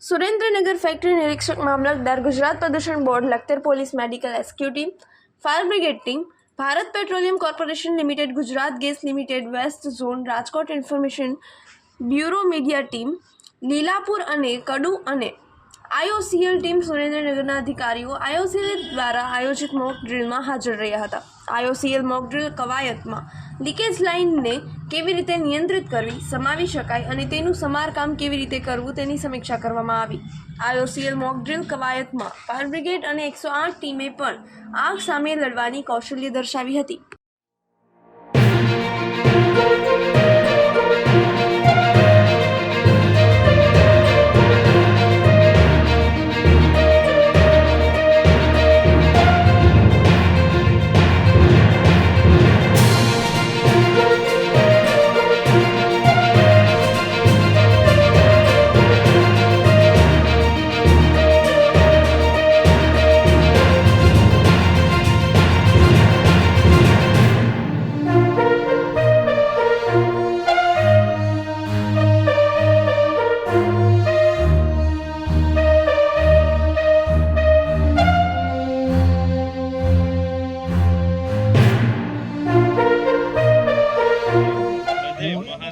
Surendranagar factory निरीक्षक मामलतदार, गुजरात प्रदूषण board, Lakhtar police, medical rescue team, fire brigade team, Bharat petroleum corporation limited, Gujarat gas limited, west zone, Rajkot information bureau media team, Lilapur अने कड़ू अने IOCL team सुरेंद्रनगરના અધિકારીઓ IOCL દ્વારા આયોજિત મોક ડ્રીલમાં હાજર રહ્યા હતા। આઈઓસીએલ મોક ડ્રીલ કવાયતમાં લીકેજ લાઇનને કેવી રીતે નિયંત્રિત કરવી, સમાવી શકાય અને તેનું સમારકામ કેવી રીતે કરવું તેની સમીક્ષા કરવામાં આવી। આઈઓસીએલ મોક ડ્રીલ કવાયતમાં ફાયર બ્રિગેડ અને 108 ટીમે પણ આગ સામે લડવાની કૌશલ્ય દર્શાવી હતી।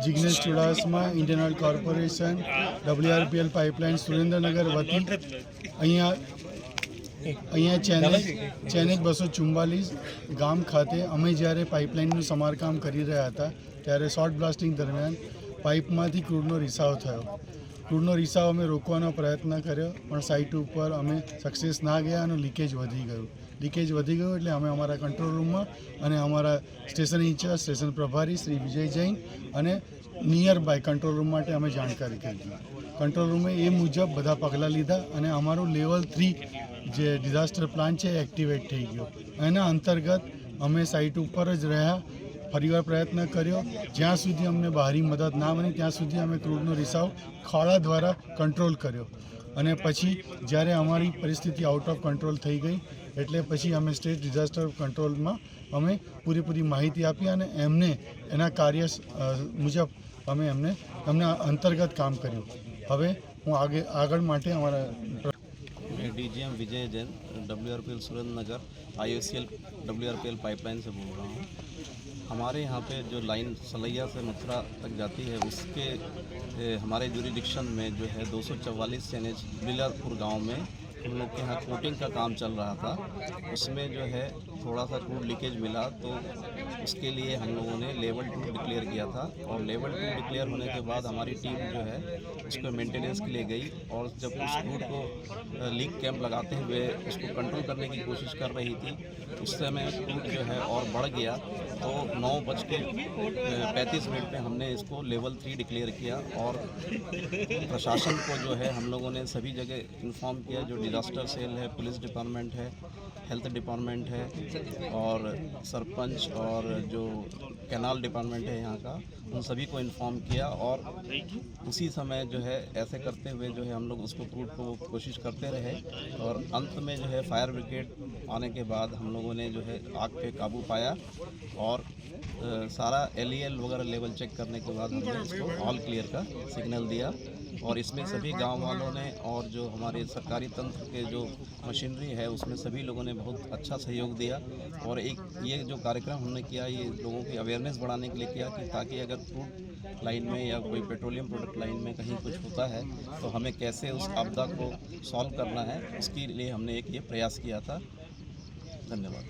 Jignesh Chudasama Indian oil corporation WRPL pipeline Surendranagar वती अँ चैनेज 244 गाम खाते अमे ज्यारे पाइपलाइन समारकाम करी रह्या हता त्यारे शॉर्ट ब्लास्टिंग दरमियान पाइपमांथी क्रूडनो रिसाव थयो। क्रूडनो रिसाव अमे रोकवानो प्रयत्न कर्यो पण साइट पर अमे सक्सेस ना गया और लीकेज वधी गयुं एटले अमे अमारा कंट्रोल रूम में अने अमारा स्टेशन इंचार्ज स्टेशन प्रभारी श्री विजय जैन अने नियर बाय कंट्रोल रूम माटे अमे जानकारी करी। कंट्रोल रूम में ए मुजब बधा पगला लीधा अने अमारो लेवल 3 जे डिजास्टर प्लान है एक्टिवेट थई गयो। एना अंतर्गत अमे साइट पर ज रह्या, फरीवार प्रयत्न कर्यो, ज्यां सुधी अमने बहारी मदद ना मळी त्यां सुधी अमे क्रूडनो रिसाव खाड़ा द्वारा कंट्रोल कर्यो अने पछी ज्यारे अमारी परिस्थिति आउट ऑफ कंट्रोल थई गई एटले पछी अमे स्टेट डिजास्टर कंट्रोल में अमे पूरी माहिती आपी अने एमने एना कार्य मुजब अमे एमने अंतर्गत काम कर्युं। हवे हूँ आगळ माटे अमारा DGM Vijay Jain WRPL Surendranagar IOCL WRPL pipeline से बोल रहा हूँ। हमारे यहाँ पे जो लाइन सलैया से मथुरा तक जाती है उसके हमारे जुरिडिक्शन में जो है 244 चैनेज बिलारपुर गांव में हम लोग के यहाँ कोटिंग का काम चल रहा था। उसमें जो है थोड़ा सा क्रूड लीकेज मिला तो उसके लिए हम लोगों ने लेवल 2 डिक्लेयर किया था और लेवल 2 डिक्लेयर होने के बाद हमारी टीम जो है उसको मेंटेनेंस के लिए गई और जब उस क्रूड को लीक कैंप लगाते हुए उसको कंट्रोल करने की कोशिश कर रही थी उस समय क्रूड जो है और बढ़ गया तो 9:35 पे हमने इसको लेवल 3 डिक्लेयर किया और प्रशासन को जो है हम लोगों ने सभी जगह इन्फॉर्म किया, जो डिजास्टर सेल है, पुलिस डिपार्टमेंट है, हेल्थ डिपार्टमेंट है और सरपंच और जो कैनाल डिपार्टमेंट है यहाँ का, उन सभी को इन्फॉर्म किया और उसी समय जो है ऐसे करते हुए जो है हम लोग उसको क्रूड को कोशिश करते रहे और अंत में जो है फायर ब्रिगेड आने के बाद हम लोगों ने जो है आग पे काबू पाया और सारा LEL वगैरह लेवल चेक करने के बाद हमने इसको ऑल क्लियर का सिग्नल दिया और इसमें सभी गांव वालों ने और जो हमारे सरकारी तंत्र के जो मशीनरी है उसमें सभी लोगों ने बहुत अच्छा सहयोग दिया और एक ये जो कार्यक्रम हमने किया ये लोगों की अवेयरनेस बढ़ाने के लिए किया कि ताकि अगर क्रूड लाइन में या कोई पेट्रोलियम प्रोडक्ट लाइन में कहीं कुछ होता है तो हमें कैसे उस आपदा को सॉल्व करना है, उसके लिए हमने एक ये प्रयास किया था। धन्यवाद।